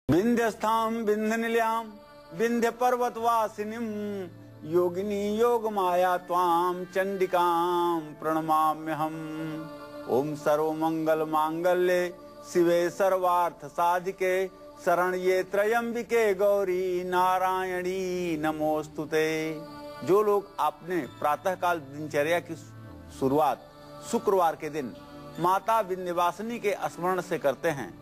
विंध्यस्थां विंध्यनिलयां विंध्य पर्वतवासिनीं योगिनी योग माया त्वां चंडिकां प्रणमाम्यहम्। ओम सर्वमंगल मांगल्ये शिवे सर्वार्थ साधिके शरण्ये त्र्यंबिके गौरी नारायणी नमोस्तुते। जो लोग आपने प्रातःकाल दिनचर्या की शुरुआत शुक्रवार के दिन माता विंध्यवासिनी के स्मरण से करते हैं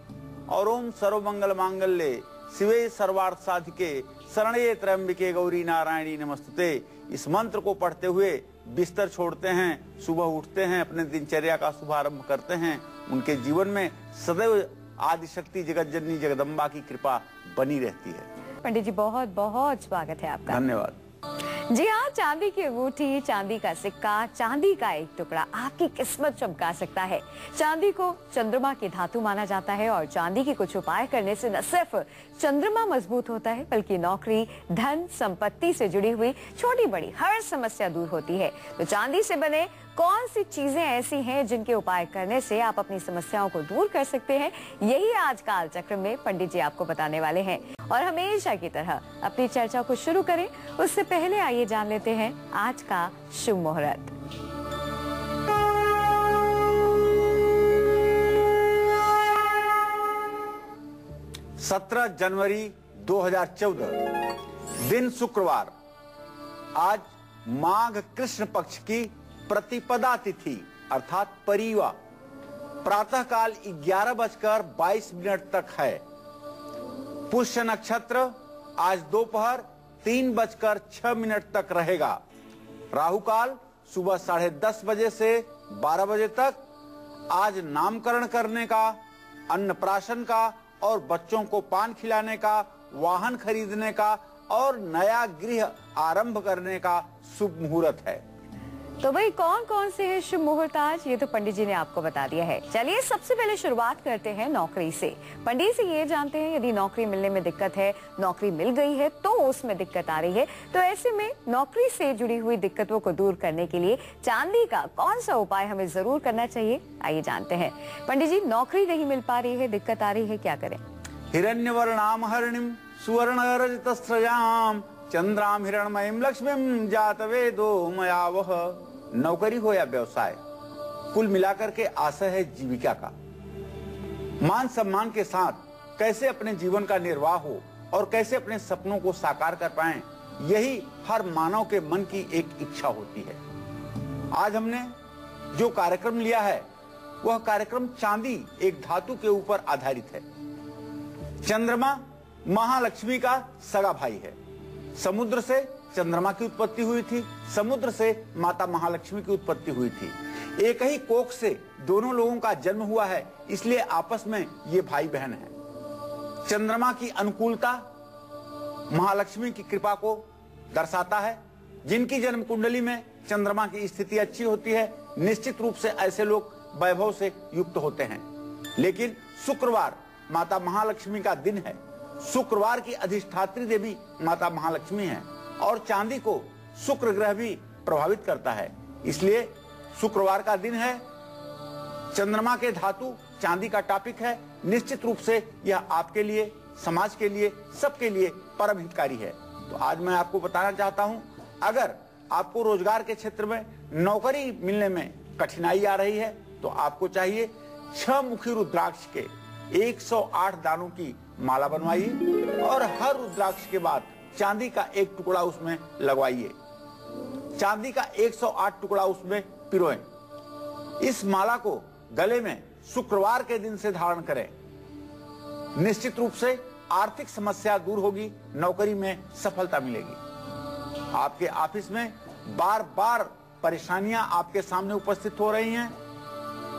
और ओम सर्वमंगल मांगल्ये शिवे सर्वार्थ साधिके शरण्ये त्र्यंबिके गौरी नारायणी नमस्तुते, इस मंत्र को पढ़ते हुए बिस्तर छोड़ते हैं, सुबह उठते हैं, अपने दिनचर्या का शुभारंभ करते हैं, उनके जीवन में सदैव आदिशक्ति जगत जननी जगदम्बा की कृपा बनी रहती है। पंडित जी बहुत बहुत स्वागत है आपका। धन्यवाद। जी हाँ, चांदी की अंगूठी, चांदी का सिक्का, चांदी का एक टुकड़ा आपकी किस्मत चमका सकता है। चांदी को चंद्रमा की धातु माना जाता है और चांदी के कुछ उपाय करने से न सिर्फ चंद्रमा मजबूत होता है बल्कि नौकरी, धन, संपत्ति से जुड़ी हुई छोटी बड़ी हर समस्या दूर होती है। तो चांदी से बने कौन सी चीजें ऐसी हैं जिनके उपाय करने से आप अपनी समस्याओं को दूर कर सकते हैं, यही आज काल चक्र में पंडित जी आपको बताने वाले हैं। और हमेशा की तरह अपनी चर्चा को शुरू करें उससे पहले आइए जान लेते हैं आज का शुभ मुहूर्त। सत्रह जनवरी 2014 दिन शुक्रवार। आज माघ कृष्ण पक्ष की प्रतिपदा तिथि अर्थात परिवा प्रातःकाल 11:22 तक है। पुष्य नक्षत्र आज दोपहर 3:06 तक रहेगा। राहु काल सुबह 10:30 बजे से 12 बजे तक। आज नामकरण करने का, अन्नप्राशन का और बच्चों को पान खिलाने का, वाहन खरीदने का और नया गृह आरंभ करने का शुभ मुहूर्त है। तो भाई कौन कौन से है शुभ मुहूर्त आज, ये तो पंडित जी ने आपको बता दिया है। चलिए सबसे पहले शुरुआत करते हैं नौकरी से। पंडित जी ये जानते हैं यदि नौकरी मिलने में दिक्कत है, नौकरी मिल गई है तो उसमें दिक्कत आ रही है, तो ऐसे में नौकरी से जुड़ी हुई दिक्कतों को दूर करने के लिए चांदी का कौन सा उपाय हमें जरूर करना चाहिए, आइए जानते हैं। पंडित जी नौकरी नहीं मिल पा रही है, दिक्कत आ रही है, क्या करें? हिरण्यवर्णाम हरिणीं सुवर्णरजतस्रजां चंद्राम हिरणमयीं लक्ष्मीं जातवेदो मयावह। नौकरी हो या व्यवसाय, कुल मिलाकर के आशय है जीविका का। मान सम्मान के साथ कैसे अपने जीवन का निर्वाह हो और कैसे अपने सपनों को साकार कर पाएं, यही हर मानव के मन की एक इच्छा होती है। आज हमने जो कार्यक्रम लिया है वह कार्यक्रम चांदी एक धातु के ऊपर आधारित है। चंद्रमा महालक्ष्मी का सगा भाई है। समुद्र से चंद्रमा की उत्पत्ति हुई थी, समुद्र से माता महालक्ष्मी की उत्पत्ति हुई थी। एक ही कोख से दोनों लोगों का जन्म हुआ है, इसलिए आपस में ये भाई बहन हैं। चंद्रमा की अनुकूलता महालक्ष्मी की कृपा को दर्शाता है। जिनकी जन्म कुंडली में चंद्रमा की स्थिति अच्छी होती है, निश्चित रूप से ऐसे लोग वैभव से युक्त होते हैं। लेकिन शुक्रवार माता महालक्ष्मी का दिन है। शुक्रवार की अधिष्ठात्री देवी माता महालक्ष्मी है और चांदी को शुक्र ग्रह भी प्रभावित करता है, इसलिए शुक्रवार का दिन है। चंद्रमा के धातु चांदी का टॉपिक है। निश्चित रूप से यह आपके लिए, समाज के लिए, सबके लिए परम हितकारी है। तो आज मैं आपको बताना चाहता हूं, अगर आपको रोजगार के क्षेत्र में नौकरी मिलने में कठिनाई आ रही है तो आपको चाहिए 6 मुखी रुद्राक्ष के 108 दानों की माला बनवाइए और हर रुद्राक्ष के बाद चांदी का एक टुकड़ा उसमें लगवाइए। चांदी का 108 टुकड़ा उसमें पिरोएं। इस माला को गले में शुक्रवार के दिन से धारण करें। निश्चित रूप से आर्थिक समस्या दूर होगी, नौकरी में सफलता मिलेगी। आपके ऑफिस में बार बार परेशानियां आपके सामने उपस्थित हो रही हैं,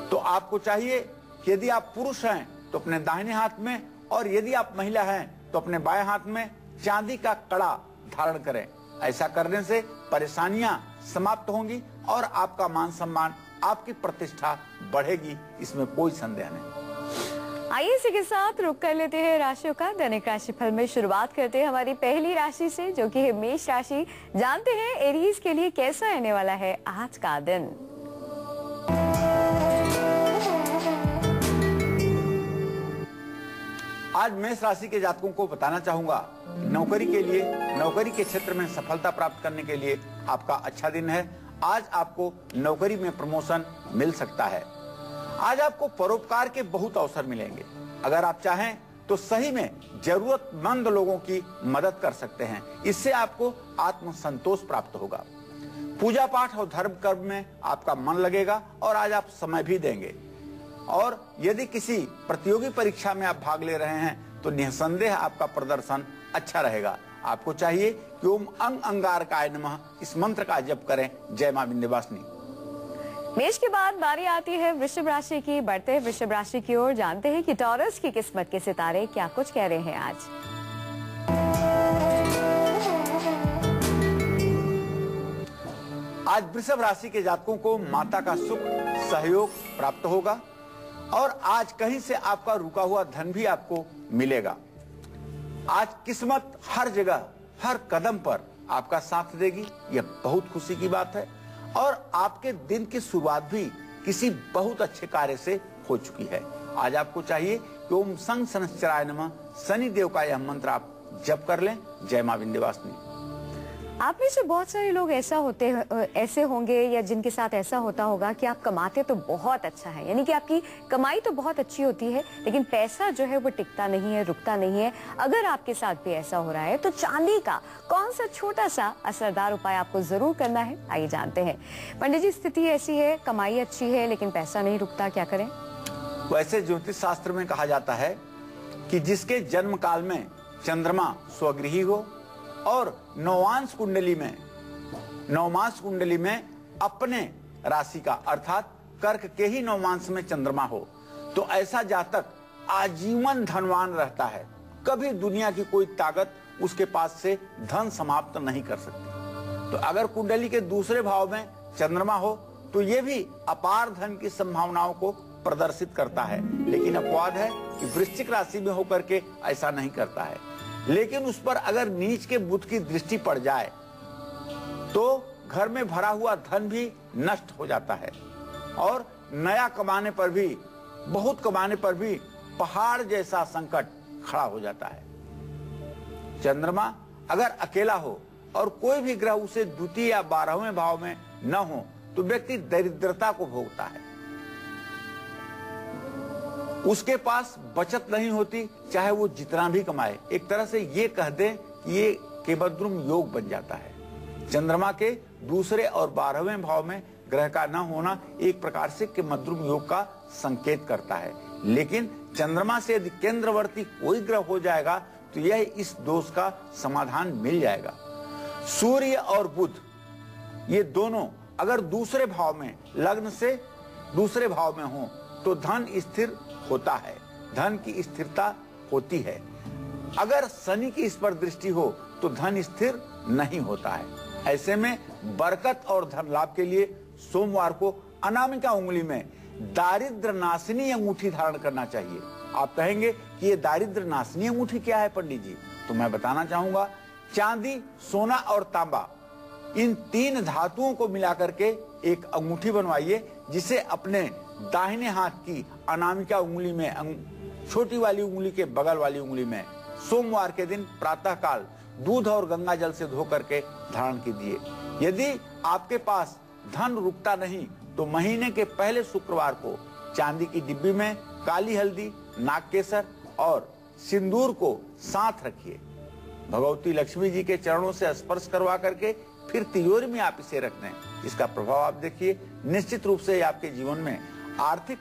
तो आपको चाहिए कि यदि आप पुरुष हैं तो अपने दाहिने हाथ में और यदि आप महिला हैं तो अपने बाएं हाथ में चांदी का कड़ा धारण करें। ऐसा करने से परेशानियां समाप्त होंगी और आपका मान सम्मान, आपकी प्रतिष्ठा बढ़ेगी, इसमें कोई संदेह नहीं। आइए इसी के साथ रुक कर लेते हैं राशियों का दैनिक राशिफल में। शुरुआत करते हैं हमारी पहली राशि से जो कि है मेष राशि। जानते हैं एरीज के लिए कैसा रहने वाला है आज का दिन। आज मेष राशि के जातकों को बताना चाहूंगा, नौकरी के लिए, नौकरी के क्षेत्र में सफलता प्राप्त करने के लिए आपका अच्छा दिन है। आज आपको नौकरी में प्रमोशन मिल सकता है। आज आपको परोपकार के बहुत अवसर मिलेंगे। अगर आप चाहें तो सही में जरूरतमंद लोगों की मदद कर सकते हैं। इससे आपको आत्मसंतोष प्राप्त होगा। पूजा पाठ और धर्म कर्म में आपका मन लगेगा और आज आप समय भी देंगे। और यदि किसी प्रतियोगी परीक्षा में आप भाग ले रहे हैं तो निसंदेह आपका प्रदर्शन अच्छा रहेगा। आपको चाहिए कि ओम अंग अंगारकाय नमः इस मंत्र का जप करें। जय मां विंध्यवासिनी। मेष के बाद बारी आती है वृषभ राशि की। बढ़ते हैं वृषभ राशि की ओर, जानते हैं कि टॉरस की किस्मत के सितारे क्या कुछ कह रहे हैं आज। आज वृषभ राशि के जातकों को माता का सुख सहयोग प्राप्त होगा और आज कहीं से आपका रुका हुआ धन भी आपको मिलेगा। आज किस्मत हर जगह हर कदम पर आपका साथ देगी, यह बहुत खुशी की बात है। और आपके दिन की शुरुआत भी किसी बहुत अच्छे कार्य से हो चुकी है। आज आपको चाहिए कि ओम संग शनिश्चराय नमः शनि देव का यह मंत्र आप जप कर लें। जय मां विंध्यवासिनी। आप में से बहुत सारे लोग ऐसे होंगे या जिनके साथ ऐसा होता होगा कि आप कमाते तो बहुत अच्छा है, यानी कि आपकी कमाई तो बहुत अच्छी होती है, लेकिन पैसा जो है वो टिकता नहीं है, रुकता नहीं है। अगर आपके साथ भी ऐसा हो रहा है तो चांदी का कौन सा छोटा सा असरदार उपाय आपको जरूर करना है, आइए जानते हैं। पंडित जी, स्थिति ऐसी है, कमाई अच्छी है लेकिन पैसा नहीं रुकता, क्या करें? वैसे ज्योतिष शास्त्र में कहा जाता है कि जिसके जन्म काल में चंद्रमा स्वगृही हो और नवमांश कुंडली में अपने राशि का अर्थात कर्क के ही नवमांश में चंद्रमा हो तो ऐसा जातक आजीवन धनवान रहता है। कभी दुनिया की कोई ताकत उसके पास से धन समाप्त नहीं कर सकती। तो अगर कुंडली के दूसरे भाव में चंद्रमा हो तो ये भी अपार धन की संभावनाओं को प्रदर्शित करता है। लेकिन अपवाद है कि वृश्चिक राशि में होकर के ऐसा नहीं करता है। लेकिन उस पर अगर नीच के बुध की दृष्टि पड़ जाए तो घर में भरा हुआ धन भी नष्ट हो जाता है और नया कमाने पर भी, बहुत कमाने पर भी पहाड़ जैसा संकट खड़ा हो जाता है। चंद्रमा अगर अकेला हो और कोई भी ग्रह उसे द्वितीय या 12वें भाव में न हो तो व्यक्ति दरिद्रता को भोगता है। उसके पास बचत नहीं होती, चाहे वो जितना भी कमाए। एक तरह से ये कह दे कि ये केबद्रुम योग बन जाता है। चंद्रमा के दूसरे और 12वें भाव में ग्रह का न होना एक प्रकार से केमद्रुम योग का संकेत करता है। लेकिन चंद्रमा से यदि केंद्रवर्ती कोई ग्रह हो जाएगा तो यह इस दोष का समाधान मिल जाएगा। सूर्य और बुध ये दोनों अगर दूसरे भाव में, लग्न से दूसरे भाव में हो तो धन स्थिर होता है, धन की स्थिरता होती है। अगर शनि की इस पर दृष्टि हो तो धन स्थिर नहीं होता है। ऐसे में बरकत और धन लाभ के लिए सोमवार को अनामिका उंगली में दारिद्र नाशिनी अंगूठी धारण करना चाहिए। आप कहेंगे कि ये दारिद्र नाशिनी अंगूठी क्या है पंडित जी? तो मैं बताना चाहूंगा, चांदी, सोना और तांबा इन 3 धातुओं को मिलाकर के एक अंगूठी बनवाइए, जिसे अपने दाहिने हाथ की अनामिका उंगली में, छोटी वाली उंगली के बगल वाली उंगली में सोमवार के दिन प्रातः काल दूध और गंगा जल से धो करके धारण कीजिए। यदि आपके पास धन रुकता नहीं तो महीने के पहले शुक्रवार को चांदी की डिब्बी में काली हल्दी, नागकेसर और सिंदूर को साथ रखिए। भगवती लक्ष्मी जी के चरणों से स्पर्श करवा करके फिर तिजोरी में आप इसे रख दें। इसका प्रभाव आप देखिए, निश्चित रूप से आपके जीवन में आर्थिक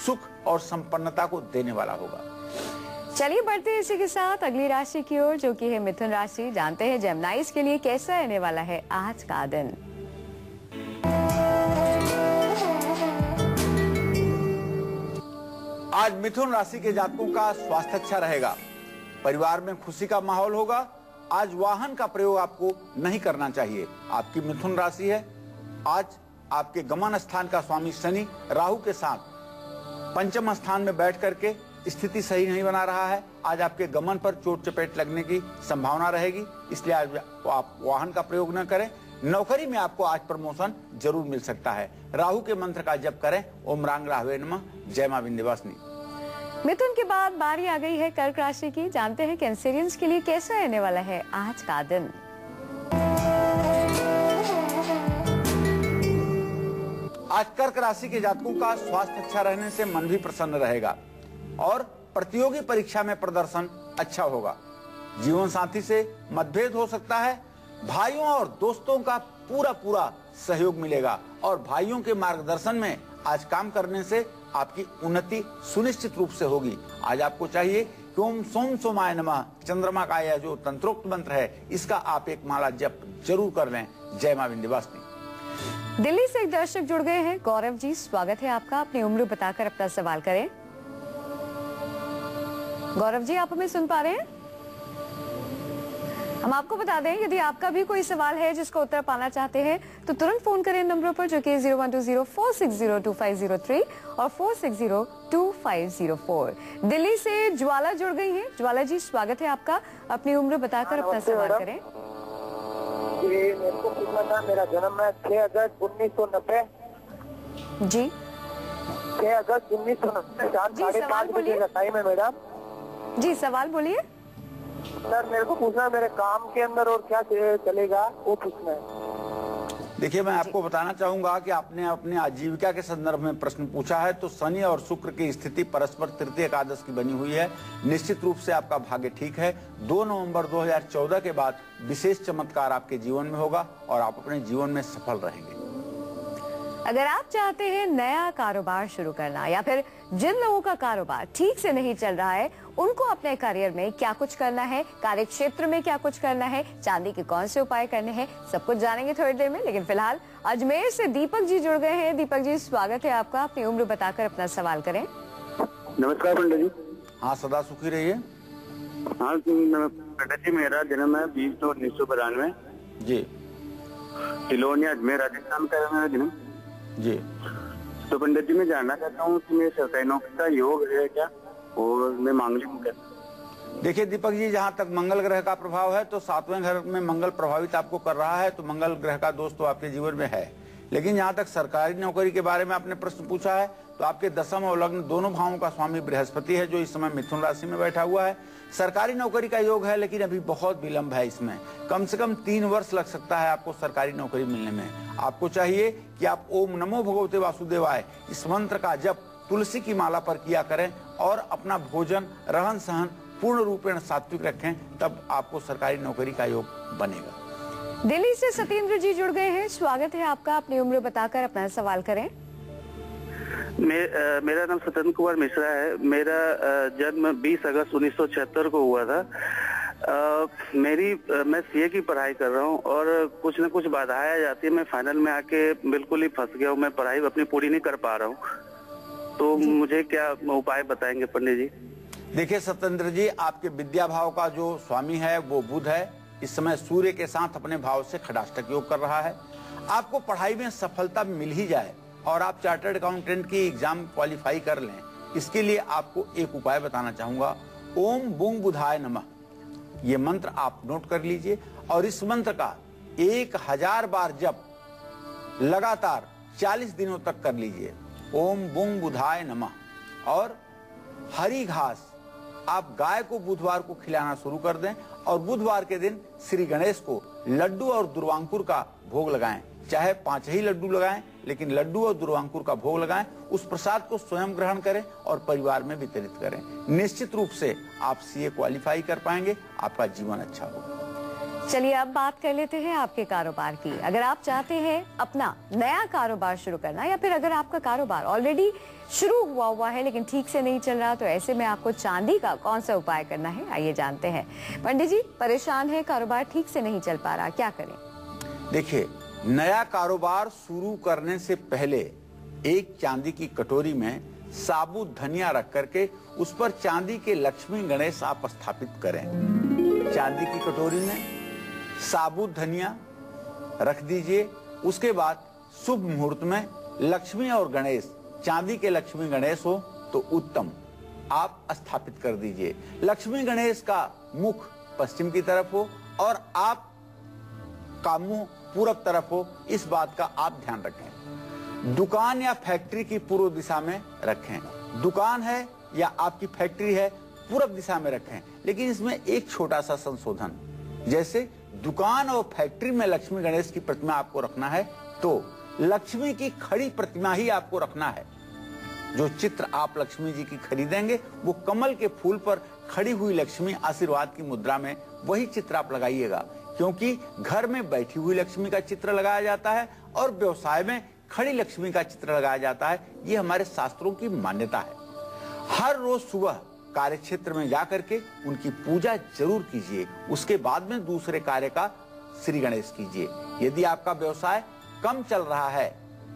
सुख और संपन्नता को देने वाला होगा। चलिए बढ़ते हैं इसी के साथ अगली राशि की ओर, जो कि है मिथुन राशि। जानते हैं जेमिनाइज के लिए कैसा रहने वाला है आज का दिन। आज मिथुन राशि के जातकों का स्वास्थ्य अच्छा रहेगा, परिवार में खुशी का माहौल होगा। आज वाहन का प्रयोग आपको नहीं करना चाहिए। आपकी मिथुन राशि है। आज आपके गमन स्थान का स्वामी शनि राहु के साथ पंचम स्थान में बैठ करके स्थिति सही नहीं बना रहा है। आज आपके गमन पर चोट चपेट लगने की संभावना रहेगी, इसलिए आज आप वाहन का प्रयोग न करें। नौकरी में आपको आज प्रमोशन जरूर मिल सकता है। राहु के मंत्र का जप करें। ओम रांग राहवे नमः। जय मां विंध्यवासिनी। मिथुन के बाद बारी आ गई है कर्क राशि की। जानते हैं कैंसेरियंस के लिए कैसा रहने वाला है आज का दिन। आज कर्क राशि के जातकों का स्वास्थ्य अच्छा रहने से मन भी प्रसन्न रहेगा और प्रतियोगी परीक्षा में प्रदर्शन अच्छा होगा। जीवन साथी से मतभेद हो सकता है। भाइयों और दोस्तों का पूरा सहयोग मिलेगा और भाइयों के मार्गदर्शन में आज काम करने से आपकी उन्नति सुनिश्चित रूप से होगी। आज आपको चाहिए कि ओम सोम सोमाय नमः चंद्रमा का यह जो तंत्रोक्त मंत्र है, इसका आप एक माला जप जरूर कर लें। जय मां विंध्यवासिनी। दिल्ली से एक दर्शक जुड़ गए हैं। गौरव जी, स्वागत है आपका। अपनी उम्र बताकर अपना सवाल करें। गौरव जी, आप हमें सुन पा रहे हैं? हम आपको बता दें, यदि आपका भी कोई सवाल है जिसका उत्तर पाना चाहते हैं तो तुरंत फोन करें नंबरों पर, जो कि 0120-460-2503 और 460-2504। दिल्ली से ज्वाला जुड़ गई हैं। ज्वाला जी, स्वागत है आपका। अपनी उम्र बताकर अपना सवाल करें। मेरे को पूछना था, मेरा जन्म है 6 अगस्त 1990। जी, 6 अगस्त 1990 शाम जी, 5:30 सवाल बजे का टाइम है मैडम। जी सवाल बोलिए। सर, मेरे को पूछना है मेरे काम के अंदर और क्या चलेगा, वो पूछना है। देखिए, मैं आपको बताना चाहूंगा कि आपने अपने आजीविका के संदर्भ में प्रश्न पूछा है तो शनि और शुक्र की स्थिति परस्पर तृतीय एकादश की बनी हुई है। निश्चित रूप से आपका भाग्य ठीक है। 2 नवंबर 2014 के बाद विशेष चमत्कार आपके जीवन में होगा और आप अपने जीवन में सफल रहेंगे। अगर आप चाहते हैं नया कारोबार शुरू करना या फिर जिन लोगों का कारोबार ठीक से नहीं चल रहा है उनको अपने करियर में क्या कुछ करना है, कार्य क्षेत्र में क्या कुछ करना है, चांदी के कौन से उपाय करने हैं, सब कुछ जानेंगे थोड़ी देर में। लेकिन फिलहाल अजमेर से दीपक जी जुड़ गए हैं। दीपक जी, स्वागत है आपका। अपनी उम्र बताकर अपना सवाल करें। नमस्कार पंडित जी। हाँ, सदा सुखी रहिए। हाँ पंडित जी, मेरा जन्म है 20/2/1992। जी तिलोनिया अजमेर राजस्थान का है मेरा जन्म जी। तो पंडित जी, मैं जानना चाहता हूँ कि मेरे सरकारी नौकरी का योग है क्या, और मैं मांगलिक हूँ क्या? देखिए दीपक जी, जहाँ तक मंगल ग्रह का प्रभाव है तो 7वें घर में मंगल प्रभावित आपको कर रहा है, तो मंगल ग्रह का दोष तो आपके जीवन में है। लेकिन जहाँ तक सरकारी नौकरी के बारे में आपने प्रश्न पूछा है तो आपके दशम और लग्न दोनों भावों का स्वामी बृहस्पति है, जो इस समय मिथुन राशि में बैठा हुआ है। सरकारी नौकरी का योग है, लेकिन अभी बहुत विलंब है। इसमें कम से कम 3 वर्ष लग सकता है आपको सरकारी नौकरी मिलने में। आपको चाहिए कि आप ओम नमो भगवते वासुदेवाय इस मंत्र का जप तुलसी की माला पर किया करें और अपना भोजन रहन सहन पूर्ण रूपेण सात्विक रखें, तब आपको सरकारी नौकरी का योग बनेगा। दिल्ली से सत्येंद्र जी जुड़ गए हैं। स्वागत है आपका। अपनी उम्र बताकर अपना सवाल करें। मेरा नाम सत्येंद्र कुमार मिश्रा है। मेरा जन्म 20 अगस्त 1976 को हुआ था। मैं सीए की पढ़ाई कर रहा हूँ और कुछ न कुछ बाधाएं आ जाती है। मैं फाइनल में आके बिल्कुल ही फंस गया हूँ। मैं पढ़ाई अपनी पूरी नहीं कर पा रहा हूँ, तो मुझे क्या उपाय बताएंगे पंडित जी? देखिए सत्येंद्र जी, आपके विद्या भाव का जो स्वामी है वो बुध है। इस समय सूर्य के साथ अपने भाव से खडाष्टक योग कर रहा है। आपको पढ़ाई में सफलता मिल ही जाए और आप चार्टर्ड अकाउंटेंट की एग्जाम क्वालिफाई कर लें, इसके लिए आपको एक उपाय बताना चाहूंगा। ओम बुंग बुधाय नमः, ये मंत्र आप नोट कर लीजिए और इस मंत्र का 1000 बार जप लगातार 40 दिनों तक कर लीजिए। ओम बुंग बुधाय नमः। और हरी घास आप गाय को बुधवार को खिलाना शुरू कर दें और बुधवार के दिन श्री गणेश को लड्डू और दुर्वांकुर का भोग लगाएं। चाहे 5 ही लड्डू लगाएं, लेकिन लड्डू और दुर्वांकुर का भोग लगाएं। उस प्रसाद को स्वयं ग्रहण करें और परिवार में वितरित करें। निश्चित रूप से आप सीए क्वालिफाई कर पाएंगे, आपका जीवन अच्छा होगा। चलिए अब बात कर लेते हैं आपके कारोबार की। अगर आप चाहते हैं अपना नया कारोबार शुरू करना या फिर अगर आपका कारोबार ऑलरेडी शुरू हुआ है लेकिन ठीक से नहीं चल रहा, तो ऐसे में आपको चांदी का कौन सा उपाय करना है, आइए जानते हैं। पंडित जी, परेशान है, कारोबार ठीक से नहीं चल पा रहा, क्या करें? देखिए, नया कारोबार शुरू करने से पहले एक चांदी की कटोरी में साबुत धनिया रख करके उस पर चांदी के लक्ष्मी गणेश आप स्थापित करें। चांदी की कटोरी में साबुत धनिया रख दीजिए। उसके बाद शुभ मुहूर्त में लक्ष्मी और गणेश, चांदी के लक्ष्मी गणेश हो तो उत्तम, आप स्थापित कर दीजिए। लक्ष्मी गणेश का मुख पश्चिम की तरफ हो और आप का मुंह पूरब तरफ हो, इस बात का आप ध्यान रखें। दुकान या फैक्ट्री की पूर्व दिशा में रखें। दुकान है या आपकी फैक्ट्री है पूरब दिशा में रखें। लेकिन इसमें एक छोटा सा संशोधन, जैसे दुकान और फैक्ट्री में लक्ष्मी गणेश की प्रतिमा आपको रखना है तो लक्ष्मी की खड़ी प्रतिमा ही आपको रखना है। जो चित्र आप लक्ष्मी जी की खरीदेंगे वो कमल के फूल पर खड़ी हुई लक्ष्मी आशीर्वाद की मुद्रा में वही चित्र आप लगाइएगा, क्योंकि घर में बैठी हुई लक्ष्मी का चित्र लगाया जाता है और व्यवसाय में खड़ी लक्ष्मी का चित्र लगाया जाता है। ये हमारे शास्त्रों की मान्यता है। हर रोज सुबह कार्य क्षेत्र में जाकर के उनकी पूजा जरूर कीजिए, उसके बाद में दूसरे कार्य का श्री गणेश कीजिए। यदि आपका व्यवसाय कम चल रहा है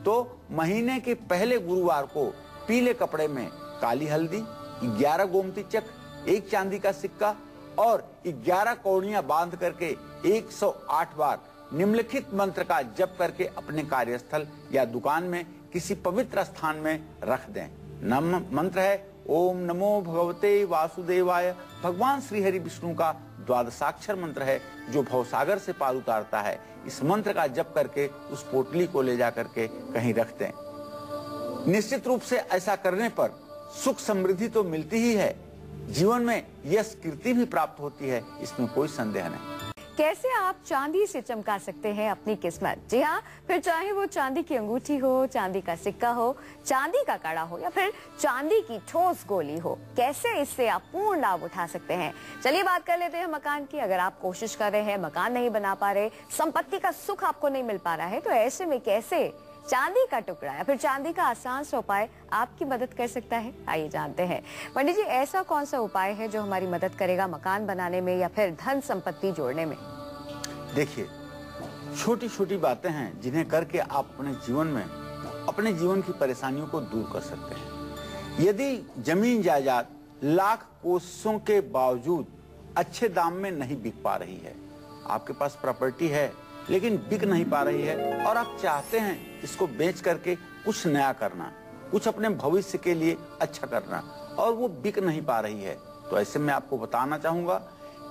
तो महीने के पहले गुरुवार को पीले कपड़े में काली हल्दी, 11 गोमती चक, 1 चांदी का सिक्का और 11 कौड़ियां बांध करके 108 बार निम्नलिखित मंत्र का जप करके अपने कार्यस्थल या दुकान में किसी पवित्र स्थान में रख दें। मंत्र है ओम नमो भगवते वासुदेवाय। भगवान श्री हरि विष्णु का द्वादशाक्षर मंत्र है जो भवसागर से पार उतारता है। इस मंत्र का जप करके उस पोटली को ले जा करके कहीं रख दें। निश्चित रूप से ऐसा करने पर सुख समृद्धि तो मिलती ही है, जीवन में यश कीर्ति भी प्राप्त होती है, इसमें कोई संदेह नहीं। कैसे आप चांदी से चमका सकते हैं अपनी किस्मत? जी हाँ, फिर चाहे वो चांदी की अंगूठी हो, चांदी का सिक्का हो, चांदी का कड़ा हो या फिर चांदी की ठोस गोली हो, कैसे इससे आप पूर्ण लाभ उठा सकते हैं? चलिए बात कर लेते हैं मकान की। अगर आप कोशिश कर रहे हैं, मकान नहीं बना पा रहे, संपत्ति का सुख आपको नहीं मिल पा रहा है, तो ऐसे में कैसे चांदी का टुकड़ा या फिर चांदी का आसान सा उपाय आपकी मदद कर सकता है? आइए जानते हैं। पंडित जी, ऐसा कौन सा उपाय है जो हमारी मदद करेगा मकान बनाने में या फिर धन संपत्ति जोड़ने में? देखिए, छोटी छोटी बातें हैं जिन्हें करके आप अपने जीवन में अपने जीवन की परेशानियों को दूर कर सकते हैं। यदि जमीन जायदाद लाख कोशिशों के बावजूद अच्छे दाम में नहीं बिक पा रही है, आपके पास प्रॉपर्टी है लेकिन बिक नहीं पा रही है और आप चाहते हैं इसको बेच करके कुछ नया करना, कुछ अपने भविष्य के लिए अच्छा करना, और वो बिक नहीं पा रही है, तो ऐसे में आपको बताना चाहूंगा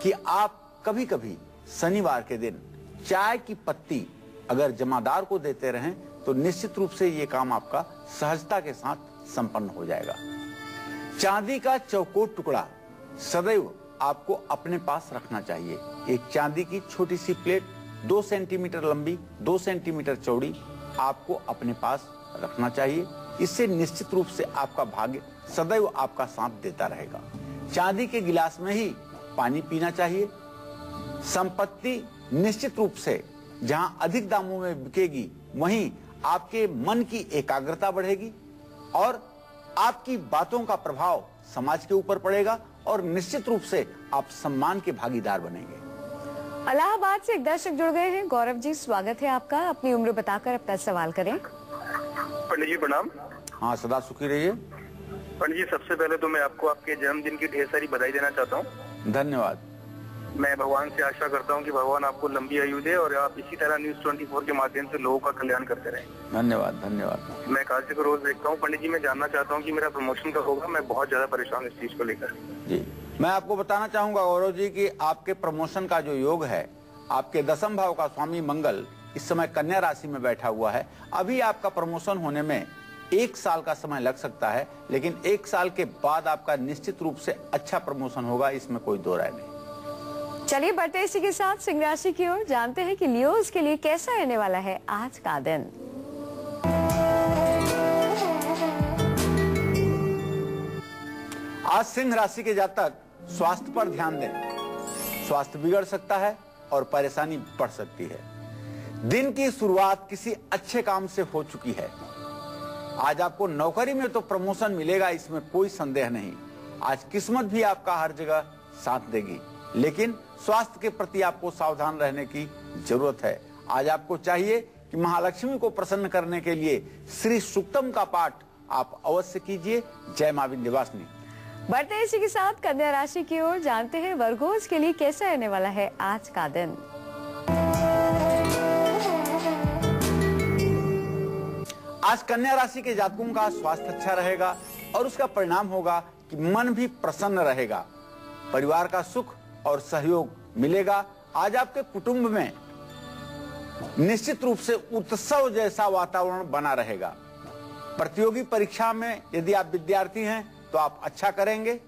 कि आप कभी कभी शनिवार के दिन चाय की पत्ती अगर जमादार को देते रहें तो निश्चित रूप से ये काम आपका सहजता के साथ संपन्न हो जाएगा। चांदी का चौकोर टुकड़ा सदैव आपको अपने पास रखना चाहिए। एक चांदी की छोटी सी प्लेट 2 सेंटीमीटर लंबी, 2 सेंटीमीटर चौड़ी आपको अपने पास रखना चाहिए। इससे निश्चित रूप से आपका भाग्य सदैव आपका साथ देता रहेगा। चांदी के गिलास में ही पानी पीना चाहिए। संपत्ति निश्चित रूप से जहां अधिक दामों में बिकेगी वहीं आपके मन की एकाग्रता बढ़ेगी और आपकी बातों का प्रभाव समाज के ऊपर पड़ेगा और निश्चित रूप से आप सम्मान के भागीदार बनेंगे। इलाहाबाद से एक दर्शक जुड़ गए हैं। गौरव जी, स्वागत है आपका। अपनी उम्र बताकर अपना सवाल करें। पंडित जी प्रणाम। हाँ, सदा सुखी रहिए। पंडित जी, सबसे पहले तो मैं आपको आपके जन्मदिन की ढेर सारी बधाई देना चाहता हूँ। धन्यवाद। मैं भगवान से आशा करता हूँ कि भगवान आपको लंबी आयु दे और आप इसी तरह न्यूज 24 के माध्यम से लोगों का कल्याण करते रहें। धन्यवाद धन्यवाद। मैं काशी को रोज देखता हूँ। पंडित जी, मैं जानना चाहता हूँ कि मेरा प्रमोशन कब होगा? मैं बहुत ज्यादा परेशान इस चीज को लेकर। जी, मैं आपको बताना चाहूंगा गौरव जी कि आपके प्रमोशन का जो योग है, आपके 10वें भाव का स्वामी मंगल इस समय कन्या राशि में बैठा हुआ है। अभी आपका प्रमोशन होने में 1 साल का समय लग सकता है, लेकिन 1 साल के बाद आपका निश्चित रूप से अच्छा प्रमोशन होगा, इसमें कोई दो राय नहीं। चलिए बढ़ते इसी के साथ सिंह राशि की ओर, जानते हैं कि लियोज के लिए कैसा रहने वाला है आज का दिन। आज सिंह राशि के जातक स्वास्थ्य पर ध्यान दें। स्वास्थ्य बिगड़ सकता है और परेशानी बढ़ सकती है। दिन की शुरुआत किसी अच्छे काम से हो चुकी है। आज आपको नौकरी में तो प्रमोशन मिलेगा, इसमें कोई संदेह नहीं। आज किस्मत भी आपका हर जगह साथ देगी, लेकिन स्वास्थ्य के प्रति आपको सावधान रहने की जरूरत है। आज आपको चाहिए कि महालक्ष्मी को प्रसन्न करने के लिए श्री सूक्तम का पाठ आप अवश्य कीजिए। जय मां विंध्यवासिनी। बढ़ते इसी के साथ कन्या राशि की ओर, जानते हैं वर्गोज के लिए कैसा रहने वाला है आज का दिन। आज कन्या राशि के जातकों का स्वास्थ्य अच्छा रहेगा और उसका परिणाम होगा कि मन भी प्रसन्न रहेगा। परिवार का सुख और सहयोग मिलेगा। आज आपके कुटुंब में निश्चित रूप से उत्सव जैसा वातावरण बना रहेगा। प्रतियोगी परीक्षा में यदि आप विद्यार्थी हैं तो आप अच्छा करेंगे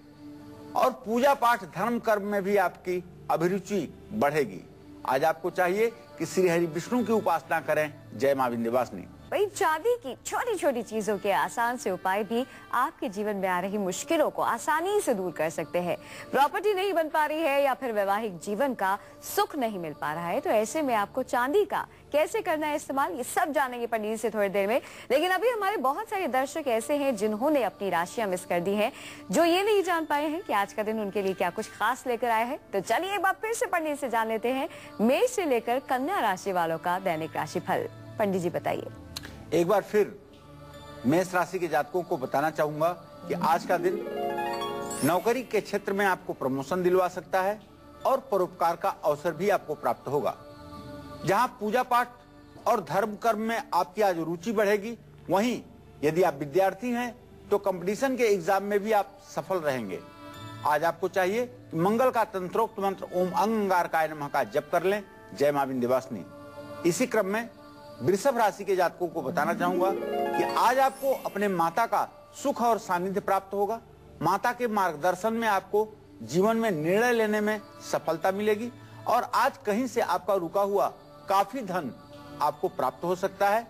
और पूजा पाठ धर्म कर्म में भी आपकी अभिरुचि बढ़ेगी। आज आपको चाहिए कि श्री हरि विष्णु की उपासना करें। जय मां विंध्यवासिनी। वही चांदी की छोटी छोटी चीजों के आसान से उपाय भी आपके जीवन में आ रही मुश्किलों को आसानी से दूर कर सकते हैं। प्रॉपर्टी नहीं बन पा रही है या फिर वैवाहिक जीवन का सुख नहीं मिल पा रहा है, तो ऐसे में आपको चांदी का कैसे करना है इस्तेमाल, ये सब जानेंगे पंडित से थोड़ी देर में। लेकिन अभी हमारे बहुत सारे दर्शक ऐसे हैं जिन्होंने अपनी राशियां मिस कर दी हैं, जो ये नहीं जान पाए हैं कि आज का दिन उनके लिए क्या कुछ खास लेकर आया है। तो चलिए एक बार फिर से पंडित से जान लेते हैं मेष से लेकर कन्या राशि वालों का दैनिक राशिफल। पंडित जी बताइए। एक बार फिर मेष राशि के जातकों को बताना चाहूंगा कि आज का दिन नौकरी के क्षेत्र में आपको प्रमोशन दिलवा सकता है और परोपकार का अवसर भी आपको प्राप्त होगा। जहां पूजा पाठ और धर्म कर्म में आपकी आज रुचि बढ़ेगी, वहीं यदि आप विद्यार्थी हैं तो कंपटीशन के एग्जाम में भी आप सफल रहेंगे। आज आपको चाहिए कि मंगल का तंत्रोक्त मंत्र ओम अंगारकाय नमः का जप कर लें। जय मां विंध्यवासिनी। इसी क्रम में वृषभ राशि के जातकों को बताना चाहूंगा कि आज आपको अपने माता का सुख और सानिध्य प्राप्त होगा। माता के मार्गदर्शन में आपको जीवन में निर्णय लेने में सफलता मिलेगी और आज कहीं से आपका रुका हुआ काफी धन आपको प्राप्त हो सकता है।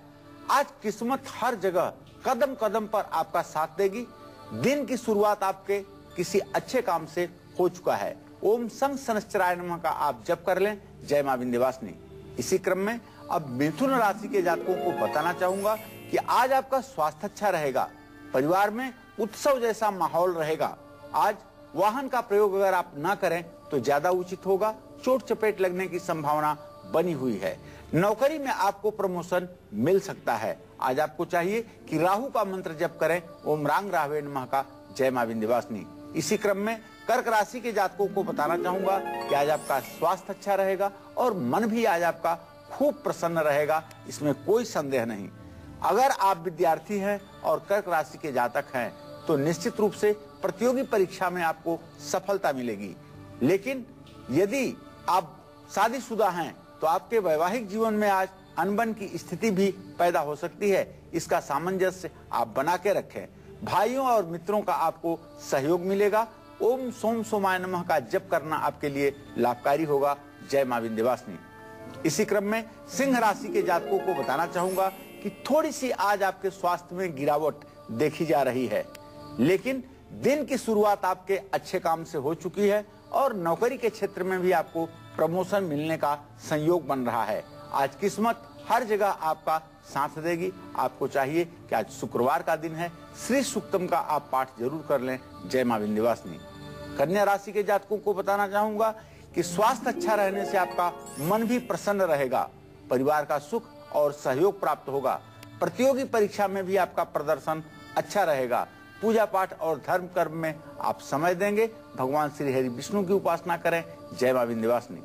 आज किस्मत हर जगह कदम कदम पर आपका साथ देगी। दिन की शुरुआत आपके किसी अच्छे काम से हो चुका है। ओम संग शनश्चराय नमः का आप जप कर लें। जय मां विंध्यवासिनी। इसी क्रम में अब मिथुन राशि के जातकों को बताना चाहूंगा कि आज आपका स्वास्थ्य अच्छा रहेगा। परिवार में उत्सव जैसा माहौल रहेगा। आज वाहन का प्रयोग अगर आप ना करें तो ज्यादा उचित होगा। चोट चपेट लगने की संभावना बनी हुई है। नौकरी में आपको प्रमोशन मिल सकता है। आज आपको चाहिए कि राहु का मंत्र जप करें। ओम रांग राहवे नमः का। जय मां विंध्यवासिनी। इसी क्रम में कर्क राशि के जातकों को बताना चाहूंगा कि आज आपका स्वास्थ्य अच्छा रहेगा और मन भी आज आपका खूब प्रसन्न रहेगा, इसमें कोई संदेह नहीं। अगर आप विद्यार्थी हैं और कर्क राशि के जातक हैं तो निश्चित रूप से प्रतियोगी परीक्षा में आपको सफलता मिलेगी। लेकिन यदि आप शादीशुदा हैं तो आपके वैवाहिक जीवन में आज अनबन की स्थिति भी पैदा हो सकती है। इसका सामंजस्य आप बना के रखें। भाइयों और मित्रों का आपको सहयोग मिलेगा। ओम सोम सोमाय नमः का जप करना आपके लिए लाभकारी होगा। जय मां विंध्यवासिनी। इसी क्रम में सिंह राशि के जातकों को बताना चाहूंगा कि थोड़ी सी आज आपके स्वास्थ्य में गिरावट देखी जा रही है, लेकिन दिन की शुरुआत आपके अच्छे काम से हो चुकी है और नौकरी के क्षेत्र में भी आपको प्रमोशन मिलने का संयोग बन रहा है। आज किस्मत हर जगह आपका साथ देगी। आपको चाहिए कि आज शुक्रवार का दिन है, श्री सूक्तम का आप पाठ जरूर कर लें। जय मां विंध्यवासिनी। कन्या राशि के जातकों को बताना चाहूंगा कि स्वास्थ्य अच्छा रहने से आपका मन भी प्रसन्न रहेगा। परिवार का सुख और सहयोग प्राप्त होगा। प्रतियोगी परीक्षा में भी आपका प्रदर्शन अच्छा रहेगा। पूजा पाठ और धर्म कर्म में आप समय देंगे। भगवान श्री हरि विष्णु की उपासना करें। जय मां विंध्यवासिनी।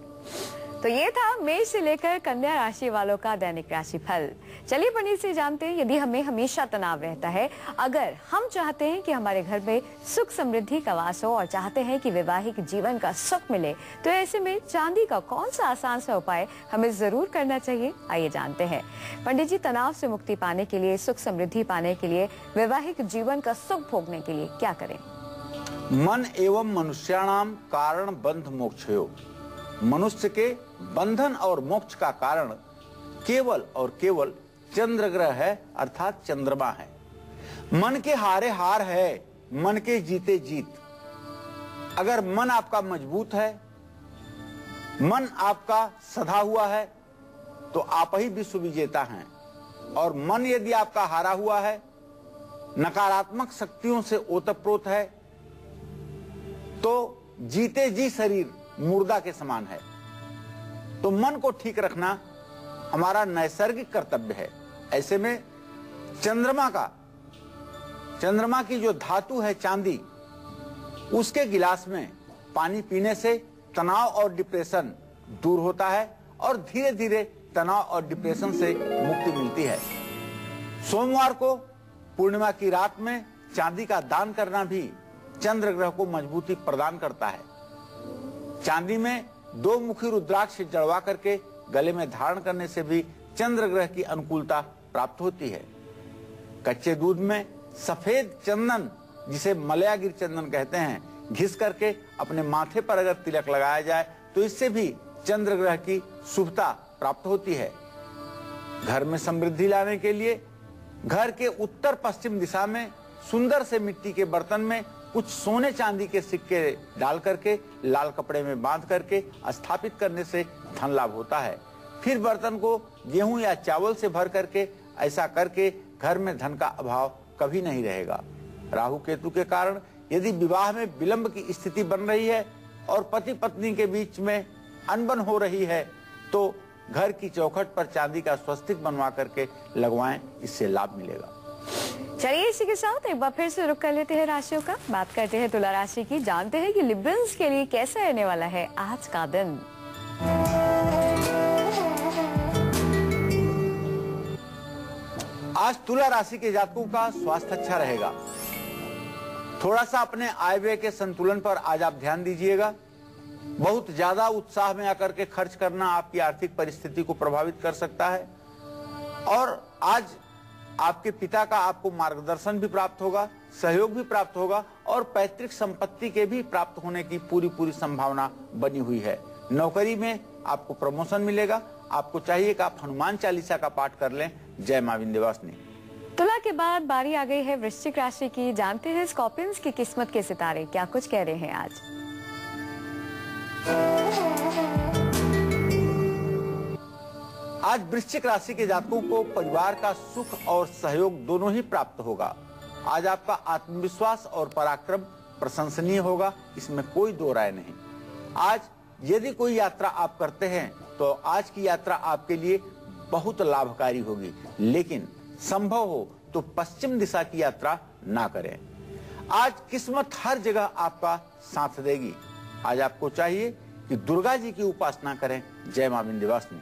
तो ये था मेष से लेकर कन्या राशि वालों का दैनिक राशिफल। चलिए पंडित से जानते हैं, यदि हमें हमेशा तनाव रहता है, अगर हम चाहते हैं कि हमारे घर में सुख समृद्धि का वास हो और चाहते हैं कि वैवाहिक जीवन का सुख मिले, तो ऐसे में चांदी का कौन सा आसान सा उपाय हमें जरूर करना चाहिए, आइए जानते हैं। पंडित जी, तनाव से मुक्ति पाने के लिए, सुख समृद्धि पाने के लिए, वैवाहिक जीवन का सुख भोगने के लिए क्या करें? मन एवं मनुष्याणाम कारण बंध मोक्षयो। मनुष्य के बंधन और मोक्ष का कारण केवल और केवल चंद्र ग्रह है, अर्थात चंद्रमा है। मन के हारे हार है, मन के जीते जीत। अगर मन आपका मजबूत है, मन आपका सधा हुआ है, तो आप ही विश्व विजेता हैं। और मन यदि आपका हारा हुआ है, नकारात्मक शक्तियों से ओतप्रोत है, तो जीते जी शरीर मुर्दा के समान है। तो मन को ठीक रखना हमारा नैसर्गिक कर्तव्य है। ऐसे में चंद्रमा की जो धातु है चांदी, उसके गिलास में पानी पीने से तनाव और डिप्रेशन दूर होता है और धीरे धीरे तनाव और डिप्रेशन से मुक्ति मिलती है। सोमवार को पूर्णिमा की रात में चांदी का दान करना भी चंद्र ग्रह को मजबूती प्रदान करता है। चांदी में 2 मुखी रुद्राक्ष जड़वा करके गले में धारण करने से भी चंद्र ग्रह की अनुकूलता प्राप्त होती है। कच्चे दूध में सफेद चंदन जिसे मलयागिर चंदन कहते हैं, घिस करके अपने माथे पर अगर तिलक लगाया जाए तो इससे भी चंद्र ग्रह की शुभता प्राप्त होती है। घर में समृद्धि लाने के लिए घर के उत्तर पश्चिम दिशा में सुंदर से मिट्टी के बर्तन में कुछ सोने चांदी के सिक्के डाल करके लाल कपड़े में बांध करके स्थापित करने से धन लाभ होता है। फिर बर्तन को गेहूं या चावल से भर करके, ऐसा करके घर में धन का अभाव कभी नहीं रहेगा। राहु केतु के कारण यदि विवाह में विलंब की स्थिति बन रही है और पति पत्नी के बीच में अनबन हो रही है तो घर की चौखट पर चांदी का स्वस्तिक बनवा करके लगवाएं, इससे लाभ मिलेगा। चलिए इसी के साथ एक बार फिर से रुक कर लेते हैं राशियों का। बात करते हैं तुला राशि की, जानते हैं कि लिब्रल्स के लिए कैसा रहने वाला है आज का दिन। आज तुला राशि के जातकों का स्वास्थ्य अच्छा रहेगा। थोड़ा सा अपने आय व्यय के संतुलन पर आज आप ध्यान दीजिएगा। बहुत ज्यादा उत्साह में आकर के खर्च करना आपकी आर्थिक परिस्थिति को प्रभावित कर सकता है और आज आपके पिता का आपको मार्गदर्शन भी प्राप्त होगा, सहयोग भी प्राप्त होगा और पैतृक संपत्ति के भी प्राप्त होने की पूरी संभावना बनी हुई है। नौकरी में आपको प्रमोशन मिलेगा। आपको चाहिए कि आप हनुमान चालीसा का पाठ कर लें। जय मां विंध्यवासिनी। तुला के बाद बारी आ गई है वृश्चिक राशि की, जानते हैं स्कॉर्पियंस की किस्मत के सितारे क्या कुछ कह रहे हैं आज। आज वृश्चिक राशि के जातकों को परिवार का सुख और सहयोग दोनों ही प्राप्त होगा। आज आपका आत्मविश्वास और पराक्रम प्रशंसनीय होगा, इसमें कोई दो राय नहीं। आज यदि कोई यात्रा आप करते हैं तो आज की यात्रा आपके लिए बहुत लाभकारी होगी, लेकिन संभव हो तो पश्चिम दिशा की यात्रा ना करें। आज किस्मत हर जगह आपका साथ देगी। आज आपको चाहिए कि दुर्गा जी की उपासना करें। जय मां विंध्यवासिनी।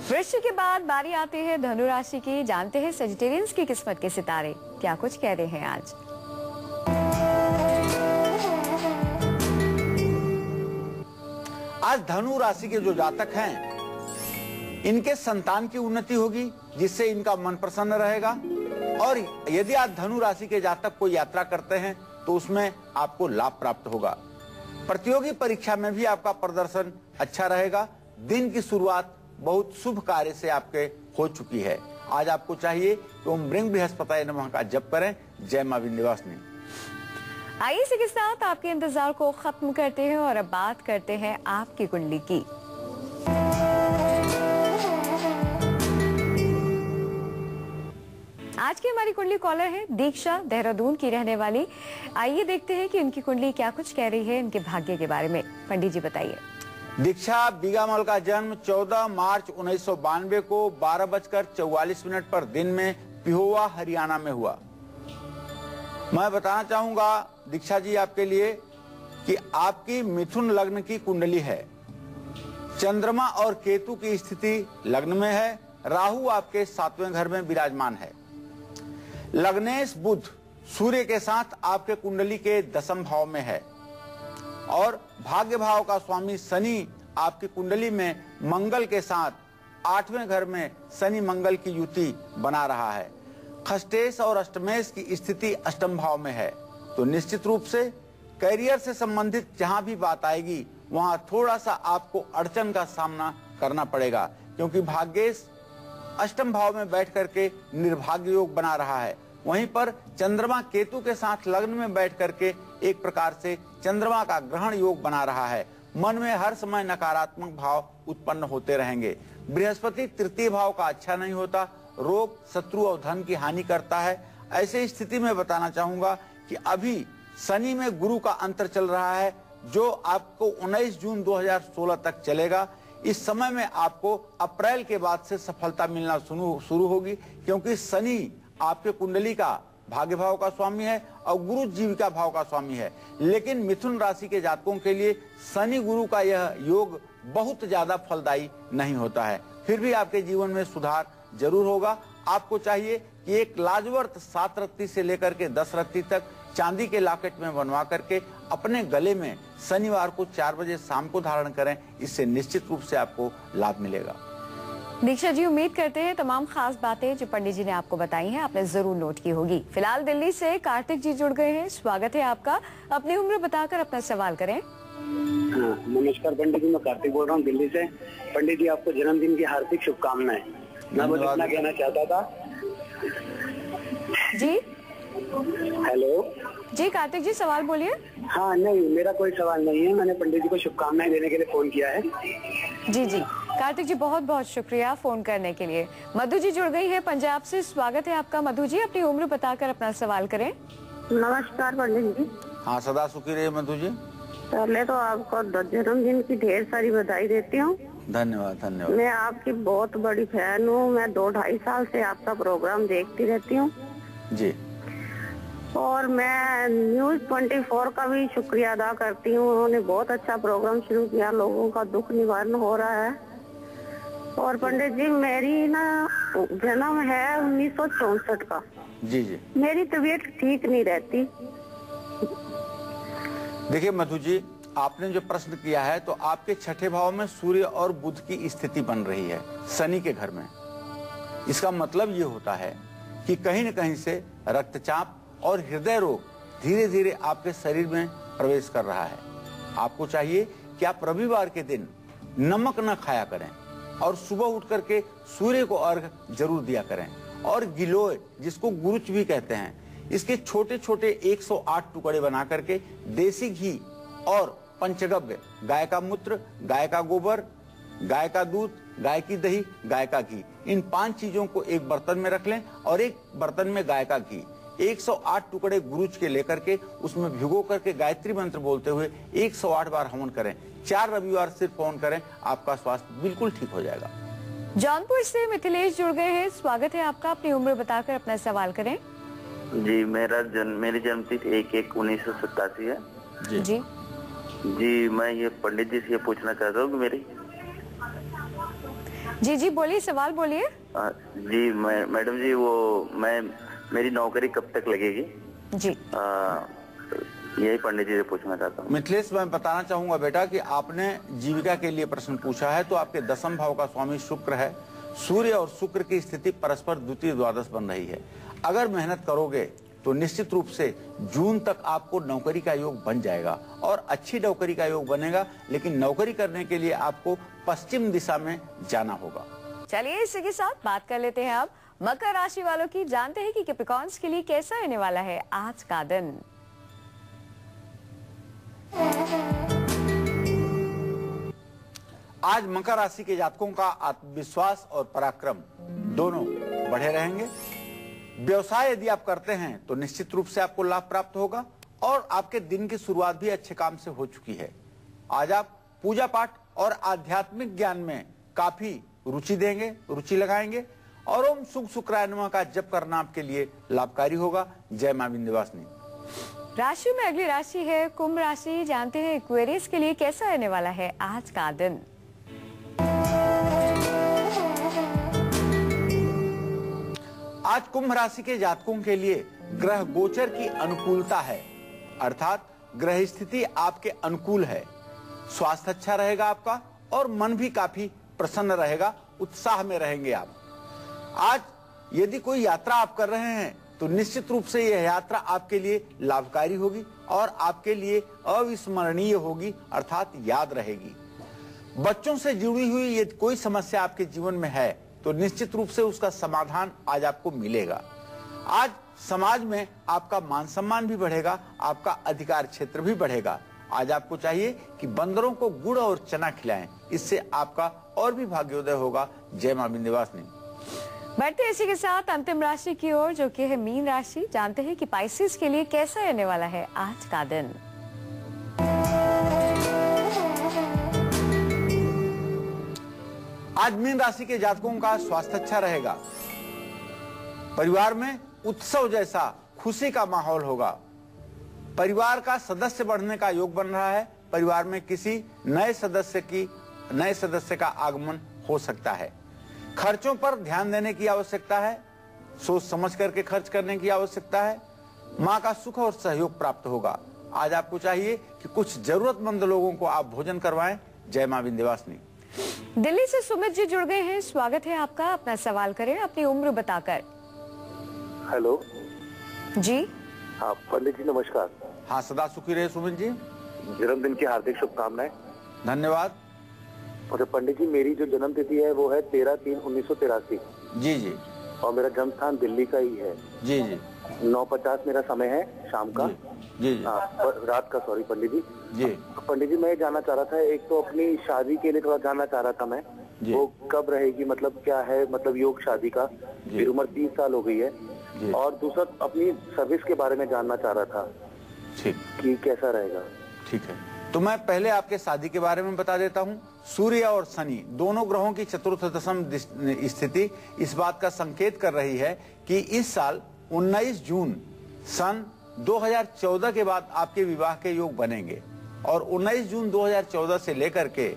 वृश्चिक के बाद बारी आती है धनु राशि की, जानते हैं सेजिटेरियंस की किस्मत के सितारे क्या कुछ कह रहे हैं आज। आज धनु राशि के जो जातक हैं इनके संतान की उन्नति होगी, जिससे इनका मन प्रसन्न रहेगा और यदि आज धनु राशि के जातक कोई यात्रा करते हैं तो उसमें आपको लाभ प्राप्त होगा। प्रतियोगी परीक्षा में भी आपका प्रदर्शन अच्छा रहेगा। दिन की शुरुआत बहुत शुभ कार्य से आपके हो चुकी है। आज आपको चाहिए कि ओम ब्रिंग बृहस्पति नमः का जप करें। जय मां विंध्यवासिनी। आइए इसी के साथ आपके इंतजार को खत्म करते हैं और अब बात करते हैं आपकी कुंडली की। आज की हमारी कुंडली कॉलर है दीक्षा, देहरादून की रहने वाली। आइए देखते हैं कि उनकी कुंडली क्या कुछ कह रही है इनके भाग्य के बारे में। पंडित जी बताइए। दीक्षा बीगामल का जन्म 14 मार्च 1992 को 12:44 पर दिन में पिहोवा हरियाणा में हुआ। मैं बताना चाहूंगा दीक्षा जी आपके लिए कि आपकी मिथुन लग्न की कुंडली है। चंद्रमा और केतु की स्थिति लग्न में है। राहु आपके 7वें घर में विराजमान है। लग्नेश बुध सूर्य के साथ आपके कुंडली के 10वें भाव में है और भाग्य भाव का स्वामी शनि आपकी कुंडली में मंगल के साथ 8वें घर में शनि मंगल की युति बना रहा है। खष्टेश और अष्टमेश की स्थिति अष्टम भाव में है। तो निश्चित रूप से करियर से संबंधित जहां भी बात आएगी वहां थोड़ा सा आपको अड़चन का सामना करना पड़ेगा, क्योंकि भाग्येश अष्टम भाव में बैठ करके निर्भाग्य योग बना रहा है। वहीं पर चंद्रमा केतु के साथ लग्न में बैठ करके एक प्रकार से चंद्रमा का ग्रहण योग बना रहा है। मन में हर समय नकारात्मक भाव उत्पन्न होते रहेंगे। बृहस्पति तृतीय भाव का अच्छा नहीं होता, रोग, शत्रु और धन की हानि करता है। ऐसे स्थिति में बताना चाहूंगा कि अभी शनि में गुरु का अंतर चल रहा है जो आपको 19 जून 2016 तक चलेगा। इस समय में आपको अप्रैल के बाद से सफलता मिलना शुरू होगी, क्योंकि शनि आपके कुंडली का भाग्य भाव का स्वामी है और गुरु जीविका भाव का स्वामी है। लेकिन मिथुन राशि के जातकों के लिए शनि गुरु का यह योग बहुत ज्यादा फलदायी नहीं होता है। फिर भी आपके जीवन में सुधार जरूर होगा। आपको चाहिए कि एक लाजवर्त 7 रत्ती से लेकर के 10 रत्ती तक चांदी के लॉकेट में बनवा करके अपने गले में शनिवार को 4 बजे शाम को धारण करें। इससे निश्चित रूप से आपको लाभ मिलेगा। दीक्षा जी, उम्मीद करते हैं तमाम खास बातें जो पंडित जी ने आपको बताई हैं आपने जरूर नोट की होगी। फिलहाल दिल्ली से कार्तिक जी जुड़ गए हैं, स्वागत है आपका। अपनी उम्र बताकर अपना सवाल करें। नमस्कार पंडित जी, मैं कार्तिक बोल रहा हूँ दिल्ली से। पंडित जी, आपको जन्मदिन की हार्दिक शुभकामनाएं। मैं बस इतना कहना चाहता था। जी हेलो जी, कार्तिक जी सवाल बोलिए। हाँ नहीं, मेरा कोई सवाल नहीं है, मैंने पंडित जी को शुभकामनाएं देने के लिए फोन किया है। जी जी कार्तिक जी, बहुत बहुत शुक्रिया फोन करने के लिए। मधु जी जुड़ गई है पंजाब से, स्वागत है आपका। मधु जी, अपनी उम्र बताकर अपना सवाल करें। नमस्कार पंडित जी। हाँ, सदा सुखी रहिए मधु जी। पहले तो आपको जन्मदिन की ढेर सारी बधाई देती हूँ। धन्यवाद धन्यवाद। मैं आपकी बहुत बड़ी फैन हूँ, मैं 2-2.5 साल से आपका प्रोग्राम देखती रहती हूँ जी। और मैं न्यूज 24 का भी शुक्रिया अदा करती हूँ। उन्होंने बहुत अच्छा प्रोग्राम शुरू किया, लोगों का दुख निवारण हो रहा है। और पंडित जी, मेरी ना जन्म है 1964 का। जी जी। मेरी तबीयत ठीक नहीं रहती। देखिए मधु जी, आपने जो प्रश्न किया है तो आपके छठे भाव में सूर्य और बुध की स्थिति बन रही है शनि के घर में। इसका मतलब ये होता है कि कहीं न कहीं से रक्तचाप और हृदय रोग धीरे धीरे आपके शरीर में प्रवेश कर रहा है। आपको चाहिए कि आप रविवार के दिन नमक न खाया करें और सुबह उठ करके सूर्य को अर्घ जरूर दिया करें। और गिलोय, जिसको गुरुच भी कहते हैं, इसके छोटे छोटे 108 टुकड़े बना करके देसी घी और पंचगव्य, गाय का मूत्र, गाय का गोबर, गाय का दूध, गाय की दही, गाय का घी, इन 5 चीजों को एक बर्तन में रख लें और एक बर्तन में गाय का घी, 108 टुकड़े गुरुच के लेकर के उसमें भिगो करके गायत्री मंत्र बोलते हुए 108 बार हवन करें। 4 रविवार सिर्फ हवन करें, आपका स्वास्थ्य बिल्कुल ठीक हो जाएगा। जौनपुर से मिथिलेश जुड़ गए हैं, स्वागत है आपका। अपनी उम्र बताकर अपना सवाल करें। जी, मेरी जन्मतिथि 1/1/1987 है। जी जी जी, मैं ये पंडित जी से ये पूछना चाहता हूँ कि जी बोलिए, सवाल बोलिए। जी मैडम जी, मेरी नौकरी कब तक लगेगी? जी यही पंडित जी से पूछना चाहता हूँ। मिथिलेश, मैं बताना चाहूंगा बेटा कि आपने जीविका के लिए प्रश्न पूछा है तो आपके 10वें भाव का स्वामी शुक्र है। सूर्य और शुक्र की स्थिति परस्पर द्वितीय द्वादश बन रही है। अगर मेहनत करोगे तो निश्चित रूप से जून तक आपको नौकरी का योग बन जाएगा और अच्छी नौकरी का योग बनेगा। लेकिन नौकरी करने के लिए आपको पश्चिम दिशा में जाना होगा। चलिए इसी के साथ बात कर लेते हैं अब मकर राशि वालों की। जानते हैं कि कैप्रिकॉर्न्स के लिए कैसा रहने वाला है आज का दिन। आज मकर राशि के जातकों का आत्मविश्वास और पराक्रम दोनों बढ़े रहेंगे। व्यवसाय यदि आप करते हैं तो निश्चित रूप से आपको लाभ प्राप्त होगा और आपके दिन की शुरुआत भी अच्छे काम से हो चुकी है। आज आप पूजा पाठ और आध्यात्मिक ज्ञान में काफी रुचि देंगे, रुचि लगाएंगे और ओम सुख शुक्राय नमः का जप करना आपके लिए लाभकारी होगा। जय मां विंध्यवासिनी। राशि में अगली राशि है कुंभ राशि। जानते हैं एक्वेरियस के लिए कैसा रहने वाला है आज का दिन। आज कुंभ राशि के जातकों के लिए ग्रह गोचर की अनुकूलता है, अर्थात ग्रह स्थिति आपके अनुकूल है। स्वास्थ्य अच्छा रहेगा आपका और मन भी काफी प्रसन्न रहेगा, उत्साह में रहेंगे आप। आज यदि कोई यात्रा आप कर रहे हैं तो निश्चित रूप से यह यात्रा आपके लिए लाभकारी होगी और आपके लिए अविस्मरणीय होगी, अर्थात याद रहेगी। बच्चों से जुड़ी हुई यदि कोई समस्या आपके जीवन में है तो निश्चित रूप से उसका समाधान आज आपको मिलेगा। आज समाज में आपका मान सम्मान भी बढ़ेगा, आपका अधिकार क्षेत्र भी बढ़ेगा। आज आपको चाहिए कि बंदरों को गुड़ और चना खिलाएं, इससे आपका और भी भाग्योदय होगा। जय मां विंध्यवासिनी। बढ़ते इसी के साथ अंतिम राशि की ओर जो कि है मीन राशि। जानते हैं कि पाइसेस के लिए कैसा रहने वाला है आज का दिन। आज मीन राशि के जातकों का स्वास्थ्य अच्छा रहेगा। परिवार में उत्सव जैसा खुशी का माहौल होगा। परिवार का सदस्य बढ़ने का योग बन रहा है। परिवार में किसी नए सदस्य का आगमन हो सकता है। खर्चों पर ध्यान देने की आवश्यकता है, सोच समझ करके खर्च करने की आवश्यकता है। माँ का सुख और सहयोग प्राप्त होगा। आज आपको चाहिए कि कुछ जरूरतमंद लोगों को आप भोजन करवाएं। जय मां विंध्यवासिनी। दिल्ली से सुमित जी जुड़ गए हैं, स्वागत है आपका। अपना सवाल करें अपनी उम्र बताकर। हेलो जी हाँ पंडित जी नमस्कार। हाँ, सदा सुखी रहे सुमित जी। जन्मदिन की हार्दिक शुभकामनाएं। धन्यवाद। और पंडित जी मेरी जो जन्म तिथि है वो है 13/3/1983। जी जी। और मेरा जन्म स्थान दिल्ली का ही है। जी जी। 9:50 मेरा समय है शाम का। जी जी। हाँ रात का, सॉरी पंडित जी। जी पंडित जी मैं ये जानना चाह रहा था, एक तो अपनी शादी के लिए थोड़ा जानना चाह रहा था मैं, वो कब रहेगी, मतलब क्या है, मतलब योग शादी का। मेरी उम्र 30 साल हो गई है। और दूसरा अपनी सर्विस के बारे में जानना चाह रहा था। ठीक कि कैसा रहेगा। ठीक है, तो मैं पहले आपके शादी के बारे में बता देता हूँ। सूर्य और शनि दोनों ग्रहों की चतुर्थ दशम स्थिति इस बात का संकेत कर रही है कि इस साल 19 जून सन 2014 के बाद आपके विवाह के योग बनेंगे। और 19 जून 2014 से लेकर के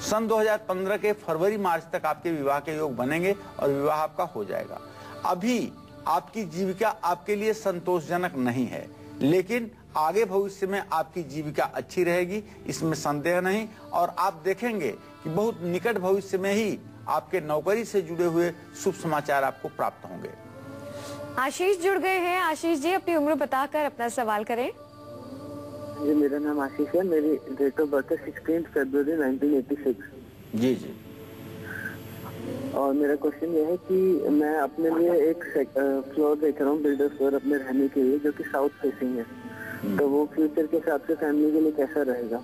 सन 2015 के फरवरी मार्च तक आपके विवाह के योग बनेंगे और विवाह आपका हो जाएगा। अभी आपकी जीविका आपके लिए संतोषजनक नहीं है, लेकिन आगे भविष्य में आपकी जीविका अच्छी रहेगी, इसमें संदेह नहीं। और आप देखेंगे कि बहुत निकट भविष्य में ही आपके नौकरी से जुड़े हुए शुभ समाचार आपको प्राप्त होंगे। आशीष जुड़ गए हैं। आशीष जी अपनी उम्र बताकर अपना सवाल करें। जी मेरा नाम आशीष है, मेरी डेट ऑफ बर्थ है 16 फरवरी 1986। जी जी। और मेरा क्वेश्चन ये है कि मैं अपने लिए एक फ्लोर देख रहा हूँ, बिल्डर फ्लोर अपने रहने के लिए, जो कि साउथ फेसिंग है। तो वो फ्यूचर के हिसाब से फैमिली के लिए कैसा रहेगा?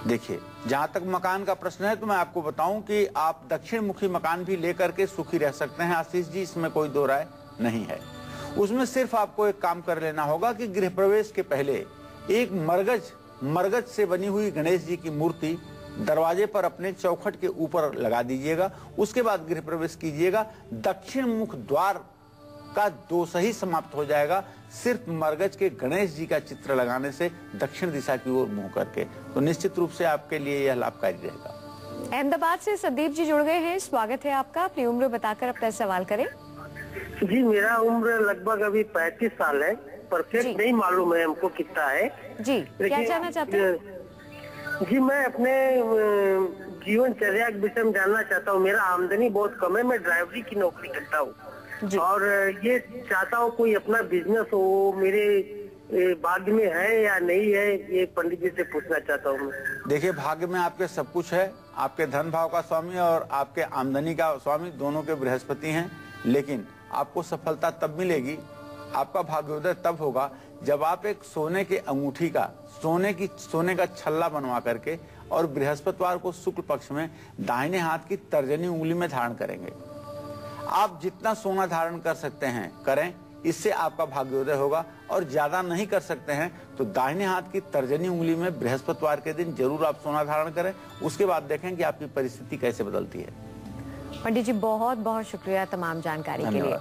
देखिए, जहाँ तक मकान का प्रश्न है तो मैं आपको बताऊं कि आप दक्षिण मुखी मकान भी लेकर के सुखी रह सकते हैं आशीष जी, इसमें कोई दो राय नहीं है। उसमें सिर्फ आपको एक काम कर लेना होगा कि गृह प्रवेश के पहले एक मरगज से बनी हुई गणेश जी की मूर्ति दरवाजे पर अपने चौखट के ऊपर लगा दीजिएगा। उसके बाद गृह प्रवेश कीजिएगा। दक्षिण मुख द्वार का दोष ही समाप्त हो जाएगा, सिर्फ मरगज के गणेश जी का चित्र लगाने से दक्षिण दिशा की ओर मुंह करके। तो निश्चित रूप से आपके लिए यह लाभकारी रहेगा। अहमदाबाद से संदीप जी जुड़ गए हैं, स्वागत है आपका। अपनी उम्र बताकर अपना सवाल करें। जी मेरा उम्र लगभग अभी 35 साल है, परफेक्ट नहीं मालूम है हमको कितना है। जी क्या जानना चाहते हैं? जी मैं अपने जीवनचर्या के विषय में जानना चाहता हूँ। मेरा आमदनी बहुत कम है, मैं ड्राइवरी की नौकरी करता हूँ और ये चाहता हूँ कोई अपना बिजनेस हो, मेरे भाग्य में है या नहीं है, ये पंडित जी से पूछना चाहता हूँ मैं। देखिए, भाग्य में आपके सब कुछ है। आपके धन भाव का स्वामी और आपके आमदनी का स्वामी दोनों के बृहस्पति हैं, लेकिन आपको सफलता तब मिलेगी, आपका भाग्योदय तब होगा जब आप एक सोने के अंगूठी का सोने का छल्ला बनवा करके और बृहस्पतिवार को शुक्ल पक्ष में दाहिने हाथ की तर्जनी उंगली में धारण करेंगे। आप जितना सोना धारण कर सकते हैं करें, इससे आपका भाग्योदय होगा। और ज्यादा नहीं कर सकते हैं तो दाहिने हाथ की तर्जनी उंगली में बृहस्पतिवार के दिन जरूर आप सोना धारण करें। उसके बाद देखें कि आपकी परिस्थिति कैसे बदलती है। पंडित जी बहुत बहुत शुक्रिया तमाम जानकारी के लिए।